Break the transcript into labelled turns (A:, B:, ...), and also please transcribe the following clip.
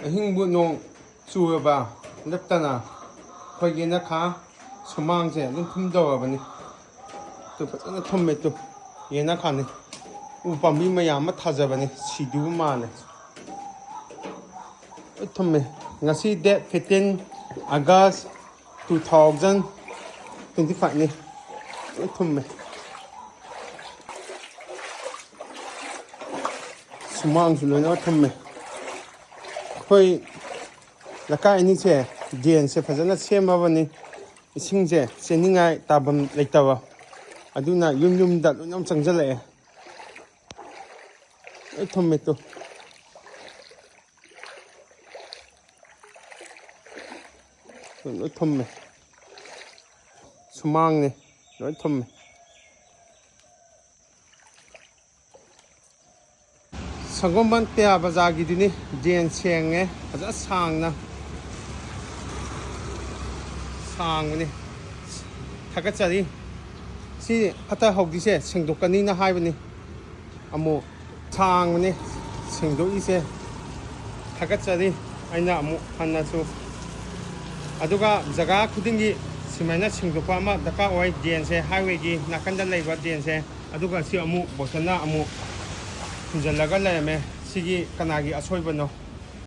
A: ꯑꯍꯤꯡꯕꯨ ꯅꯣꯡ ꯆꯨꯔꯕ ꯅꯠꯇꯅ ꯑꯩꯈꯣꯏꯒꯤ ꯅꯈꯥ ꯁꯨꯃꯥꯡꯁꯦ ꯑꯗꯨꯝ ꯊꯨꯝꯗꯧꯔꯕꯅꯤ ꯇꯨ ꯐꯖꯅ ꯊꯨꯝꯃꯦ ꯇꯨ ꯌꯦꯅꯈꯥꯅꯤ ꯎ ꯄꯥꯝꯕꯤ ꯃꯌꯥꯝ ꯑꯃ ꯊꯥꯖꯕꯅꯤ ꯁꯤꯗꯨꯕ ꯃꯥꯜꯂꯦ ꯊꯨꯝꯃꯦ ꯉꯁꯤ ꯗꯦꯠ 15 ꯑꯥꯒꯁ 2025ꯅꯤ ꯊꯨꯝꯃꯦ ꯁꯨꯃꯥꯡꯁꯨ ꯂꯣꯏꯅꯃꯛ ꯊꯨꯝꯃꯦ ꯑꯩꯈꯣꯏ ꯂꯩꯀꯥꯏ ꯑꯅꯤꯁꯦ ꯗ꯭ꯔꯦꯟꯁꯦ ꯐꯖꯅ ꯁꯦꯝꯃꯕꯅꯤ ꯏꯁꯤꯡꯁꯦ ꯆꯦꯟꯅꯤꯡꯉꯥꯏ ꯇꯥꯐꯝ ꯂꯩꯇꯕ ꯑꯗꯨꯅ ꯌꯨꯝ ꯌꯨꯝꯗ ꯂꯣꯏꯅꯃꯛ ꯆꯪꯁꯤꯜꯂꯛꯑꯦ ꯂꯣꯏ ꯊꯨꯝꯃꯦ ꯇꯨ ꯂꯣꯏ ꯊꯨꯝꯃꯦ ꯁꯨꯃꯥꯡꯅꯤ ꯂꯣꯏ ꯊꯨꯝꯃꯦ ꯁꯒꯣꯜꯕꯟ ꯇꯤꯌꯥ ꯕꯖꯥꯔꯒꯤꯗꯨꯅꯤ ꯗ꯭ꯔꯦꯟ ꯁꯦꯡꯉꯦ ꯐꯖꯅ ꯁꯥꯡꯕꯅꯤ ꯊꯥꯒꯠꯆꯔꯤ ꯁꯤ ꯐꯠꯇ ꯍꯥꯎꯊꯤꯁꯦ ꯁꯦꯡꯗꯣꯛꯀꯅꯤꯅ ꯍꯥꯏꯕꯅꯤ ꯑꯃꯨꯛ ꯁꯥꯡꯕꯅꯤ ꯁꯦꯡꯗꯣꯛꯏꯁꯦ ꯊꯥꯒꯠꯆꯔꯤ ꯑꯩꯅ ꯑꯃꯨꯛ ꯍꯟꯅꯁꯨ ꯑꯗꯨꯒ ꯖꯒꯥ ꯈꯨꯗꯤꯡꯒꯤ ꯁꯨꯃꯥꯏꯅ ꯁꯦꯡꯗꯣꯛꯄ ꯑꯃ ꯗꯔꯀꯥꯔ ꯑꯣꯏ ꯗ꯭ꯔꯦꯟꯁꯦ ꯍꯥꯏꯋꯦꯒꯤ ꯅꯥꯀꯟꯗ ꯂꯩꯕ ꯗ꯭ꯔꯦꯟꯁꯦ ꯑꯗꯨꯒ ꯁꯤ ꯑꯃꯨꯛ ꯕꯣꯇꯜꯅ ꯑꯃꯨꯛ ꯐꯨꯟꯖꯜꯂꯒ ꯂꯩꯔꯝꯃꯦ ꯁꯤꯒꯤ ꯀꯅꯥꯒꯤ ꯑꯁꯣꯏꯕꯅꯣ